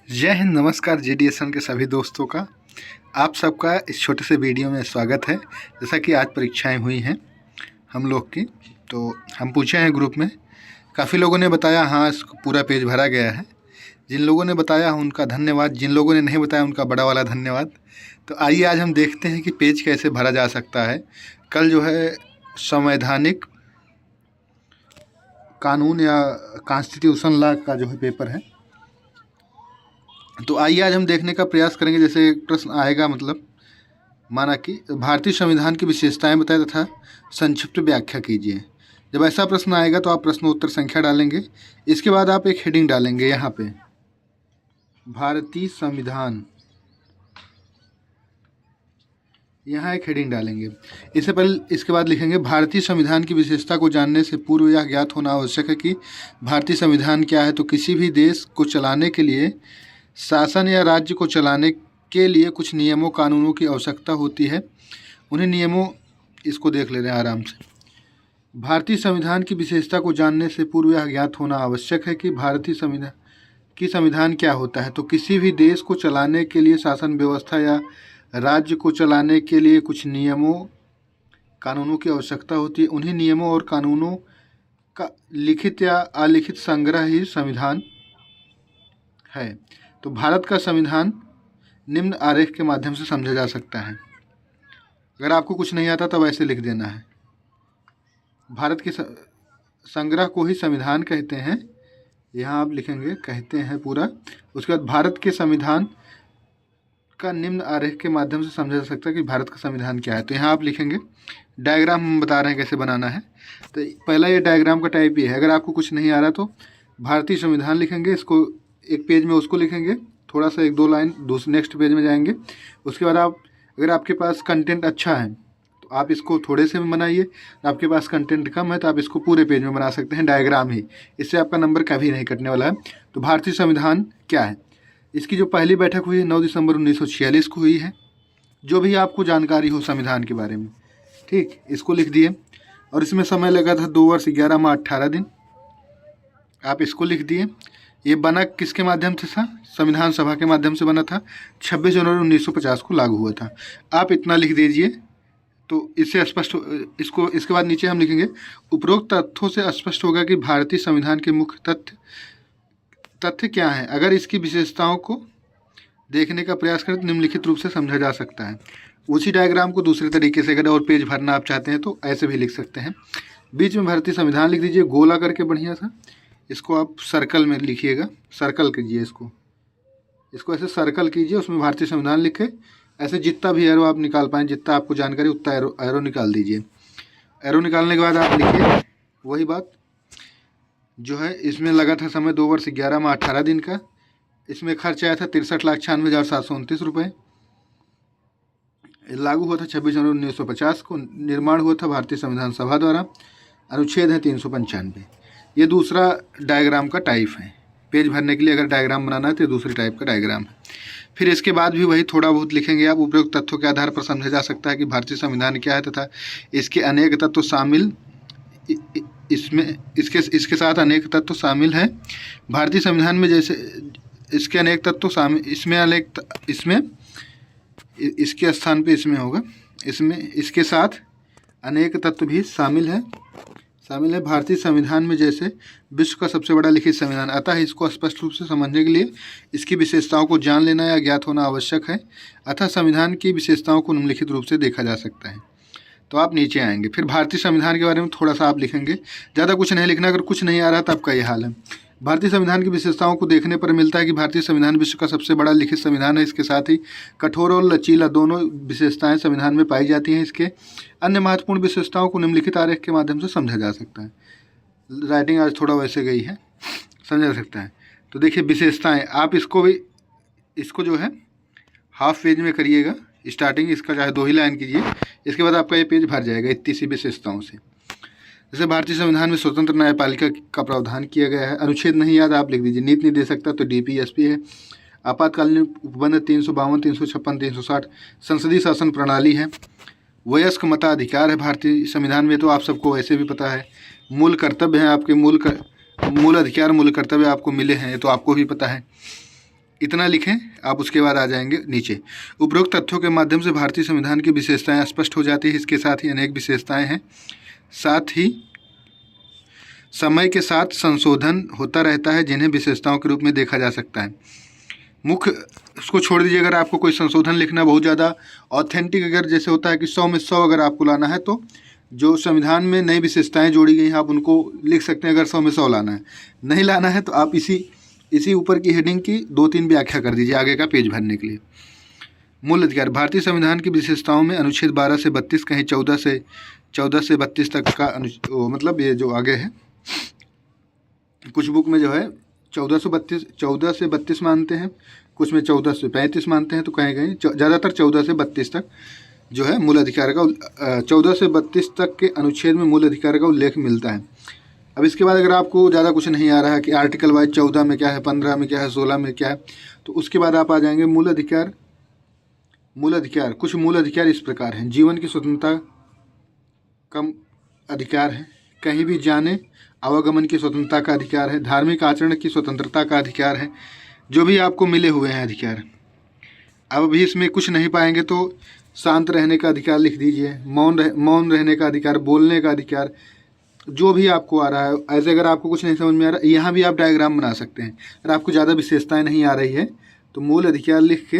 जय हिंद, नमस्कार। जीडीएसएन के सभी दोस्तों का आप सबका इस छोटे से वीडियो में स्वागत है। जैसा कि आज परीक्षाएं हुई हैं हम लोग की, तो हम पूछे हैं ग्रुप में, काफ़ी लोगों ने बताया हाँ इसको पूरा पेज भरा गया है। जिन लोगों ने बताया उनका धन्यवाद, जिन लोगों ने नहीं बताया उनका बड़ा वाला धन्यवाद। तो आइए आज हम देखते हैं कि पेज कैसे भरा जा सकता है। कल जो है संवैधानिक कानून या कॉन्स्टिट्यूशन लॉ का जो है पेपर है, तो आइए आज हम देखने का प्रयास करेंगे। जैसे एक प्रश्न आएगा, मतलब माना कि भारतीय संविधान की विशेषताएं बताए तथा संक्षिप्त व्याख्या कीजिए। जब ऐसा प्रश्न आएगा तो आप प्रश्नोत्तर संख्या डालेंगे। इसके बाद आप एक हेडिंग डालेंगे यहाँ पे, भारतीय संविधान, यहाँ एक हेडिंग डालेंगे। इससे पहले इसके बाद लिखेंगे, भारतीय संविधान की विशेषता को जानने से पूर्व यह ज्ञात होना आवश्यक है कि भारतीय संविधान क्या है। तो किसी भी देश को चलाने के लिए, शासन या राज्य को चलाने के लिए कुछ नियमों कानूनों की आवश्यकता होती है। उन्हीं नियमों, इसको देख ले रहे हैं आराम से। भारतीय संविधान की विशेषता को जानने से पूर्व यह ज्ञात होना आवश्यक है कि भारतीय संविधान क्या होता है। तो किसी भी देश को चलाने के लिए, शासन व्यवस्था या राज्य को चलाने के लिए कुछ नियमों कानूनों की आवश्यकता होती है। उन्हीं नियमों और कानूनों का लिखित या अलिखित संग्रह ही संविधान है। तो भारत का संविधान निम्न आरेख के माध्यम से समझा जा सकता है। अगर आपको कुछ नहीं आता तब ऐसे लिख देना है, भारत के संग्रह को ही संविधान कहते हैं। यहाँ आप लिखेंगे कहते हैं पूरा। उसके बाद भारत के संविधान का निम्न आरेख के माध्यम से समझा जा सकता है कि भारत का संविधान क्या है। तो यहाँ आप लिखेंगे, डायग्राम हम बता रहे हैं कैसे बनाना है। तो पहला ये डायग्राम का टाइप ये है। अगर आपको कुछ नहीं आ रहा तो भारतीय संविधान लिखेंगे, इसको एक पेज में उसको लिखेंगे, थोड़ा सा एक दो लाइन दूसरे नेक्स्ट पेज में जाएंगे। उसके बाद आप, अगर आपके पास कंटेंट अच्छा है तो आप इसको थोड़े से में बनाइए, आपके पास कंटेंट कम है तो आप इसको पूरे पेज में बना सकते हैं, डायग्राम ही। इससे आपका नंबर कभी नहीं कटने वाला है। तो भारतीय संविधान क्या है, इसकी जो पहली बैठक हुई है 9 दिसंबर 1946 को हुई है। जो भी आपको जानकारी हो संविधान के बारे में, ठीक, इसको लिख दिए। और इसमें समय लगा था 2 वर्ष 11 माह 18 दिन, आप इसको लिख दिए। ये बना किसके माध्यम से था, संविधान सभा के माध्यम से बना था। 26 जनवरी 1950 को लागू हुआ था। आप इतना लिख दीजिए तो इससे स्पष्ट, इसको इसके बाद नीचे हम लिखेंगे, उपरोक्त तथ्यों से स्पष्ट होगा कि भारतीय संविधान के मुख्य तथ्य क्या हैं। अगर इसकी विशेषताओं को देखने का प्रयास करें तो निम्नलिखित रूप से समझा जा सकता है। उसी डायग्राम को दूसरे तरीके से अगर और पेज भरना आप चाहते हैं तो ऐसे भी लिख सकते हैं। बीच में भारतीय संविधान लिख दीजिए, गोला करके बढ़िया सा। इसको आप सर्कल में लिखिएगा, सर्कल कीजिए इसको ऐसे सर्कल कीजिए, उसमें भारतीय संविधान लिखे। ऐसे जितना भी एरो आप निकाल पाएँ, जितना आपको जानकारी उतना एरो निकाल दीजिए। एरो निकालने के बाद आप लिखिए वही बात जो है। इसमें लगा था समय 2 वर्ष 11 माह 18 दिन का। इसमें खर्च आया था 63,96,729 रुपये। लागू हुआ था 26 जनवरी 1950 को। निर्माण हुआ था भारतीय संविधान सभा द्वारा। अनुच्छेद है 395। ये दूसरा डायग्राम का टाइप है। पेज भरने के लिए अगर डायग्राम बनाना है तो दूसरे टाइप का डायग्राम है। फिर इसके बाद भी वही थोड़ा बहुत लिखेंगे आप। उपरोक्त तथ्यों के आधार पर समझा जा सकता है कि भारतीय संविधान क्या है तथा इसके अनेक तत्व शामिल, इसके साथ अनेक तत्व शामिल हैं। भारतीय संविधान में जैसे इसके अनेक तत्व शामिल, इसमें इसके स्थान पे इसमें होगा, इसमें इसके साथ अनेक तत्व भी शामिल है भारतीय संविधान में जैसे विश्व का सबसे बड़ा लिखित संविधान। अतः इसको स्पष्ट रूप से समझने के लिए इसकी विशेषताओं को जान लेना या ज्ञात होना आवश्यक है। अतः संविधान की विशेषताओं को निम्नलिखित रूप से देखा जा सकता है। तो आप नीचे आएंगे, फिर भारतीय संविधान के बारे में थोड़ा सा आप लिखेंगे, ज़्यादा कुछ नहीं लिखना। अगर कुछ नहीं आ रहा तो आपका ये हाल है। भारतीय संविधान की विशेषताओं को देखने पर मिलता है कि भारतीय संविधान विश्व का सबसे बड़ा लिखित संविधान है। इसके साथ ही कठोर और लचीला दोनों विशेषताएं संविधान में पाई जाती हैं। इसके अन्य महत्वपूर्ण विशेषताओं को निम्नलिखित आरेख के माध्यम से समझा जा सकता है। राइटिंग आज थोड़ा वैसे गई है, समझा जा सकता है। तो देखिए विशेषताएँ, आप इसको जो है हाफ पेज में करिएगा। स्टार्टिंग इसका चाहे 2 ही लाइन कीजिए, इसके बाद आपका ये पेज भर जाएगा इतनी सी विशेषताओं से। जैसे भारतीय संविधान में स्वतंत्र न्यायपालिका का प्रावधान किया गया है। अनुच्छेद नहीं याद आप लिख दीजिए। नीति निर्देशकता तो डीपीएसपी है। आपातकालीन उपबंध 352, 356, 360 संसदीय शासन प्रणाली है। वयस्क मताधिकार है भारतीय संविधान में, तो आप सबको वैसे भी पता है। मूल कर्तव्य हैं आपके, मूल अधिकार मूल कर्तव्य आपको मिले हैं, ये तो आपको भी पता है। इतना लिखें आप। उसके बाद आ जाएंगे नीचे। उपरोक्त तथ्यों के माध्यम से भारतीय संविधान की विशेषताएं स्पष्ट हो जाती है। इसके साथ ही अनेक विशेषताएं हैं, साथ ही समय के साथ संशोधन होता रहता है जिन्हें विशेषताओं के रूप में देखा जा सकता है। मुख्य उसको छोड़ दीजिए। अगर आपको कोई संशोधन लिखना बहुत ज़्यादा ऑथेंटिक, अगर जैसे होता है कि 100 में 100 अगर आपको लाना है तो जो संविधान में नई विशेषताएं जोड़ी गई हैं आप उनको लिख सकते हैं। अगर 100 में 100 लाना है, नहीं लाना है तो आप इसी ऊपर की हेडिंग की 2-3 व्याख्या कर दीजिए आगे का पेज भरने के लिए। मूल अधिकार। भारतीय संविधान की विशेषताओं में अनुच्छेद 12 से 32, कहीं 14 से 32 तक का मतलब ये जो आगे है, कुछ बुक में जो है 14 से 32 मानते हैं, कुछ में 14 से 35 मानते हैं, तो कहीं कहीं ज़्यादातर 14 से 32 तक जो है मूल अधिकार का 14 से 32 तक के अनुच्छेद में मूल अधिकार का उल्लेख मिलता है। अब इसके बाद अगर आपको ज़्यादा कुछ नहीं आ रहा है कि आर्टिकल वाइज 14 में क्या है, 15 में क्या है, 16 में क्या है, तो उसके बाद आप आ जाएंगे मूल अधिकार। कुछ मूल अधिकार इस प्रकार हैं। जीवन की स्वतंत्रता का अधिकार है, कहीं भी जाने आवागमन की स्वतंत्रता का अधिकार है, धार्मिक आचरण की स्वतंत्रता का अधिकार है, जो भी आपको मिले हुए हैं अधिकार। अब भी इसमें कुछ नहीं पाएंगे तो शांत रहने का अधिकार लिख दीजिए, मौन रहने का अधिकार, बोलने का अधिकार, जो भी आपको आ रहा है। ऐसे अगर आपको कुछ नहीं समझ में आ रहा, यहाँ भी आप डायग्राम बना सकते हैं। अगर आपको ज़्यादा विशेषताएं नहीं आ रही है तो मूल अधिकार लिख के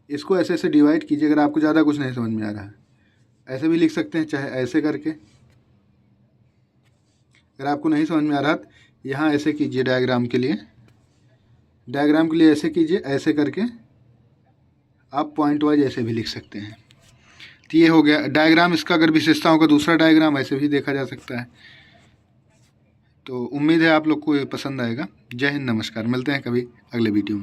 इसको ऐसे ऐसे डिवाइड कीजिए। अगर आपको ज़्यादा कुछ नहीं समझ में आ रहा है ऐसे भी लिख सकते हैं, चाहे ऐसे करके। अगर आपको नहीं समझ में आ रहा तो यहाँ ऐसे कीजिए। डायग्राम के लिए ऐसे कीजिए, ऐसे करके आप पॉइंट वाइज ऐसे भी लिख सकते हैं। तो ये हो गया डायग्राम इसका। अगर विशेषताओं का दूसरा डायग्राम ऐसे भी देखा जा सकता है। तो उम्मीद है आप लोग को ये पसंद आएगा। जय हिंद, नमस्कार। मिलते हैं कभी अगले वीडियो में।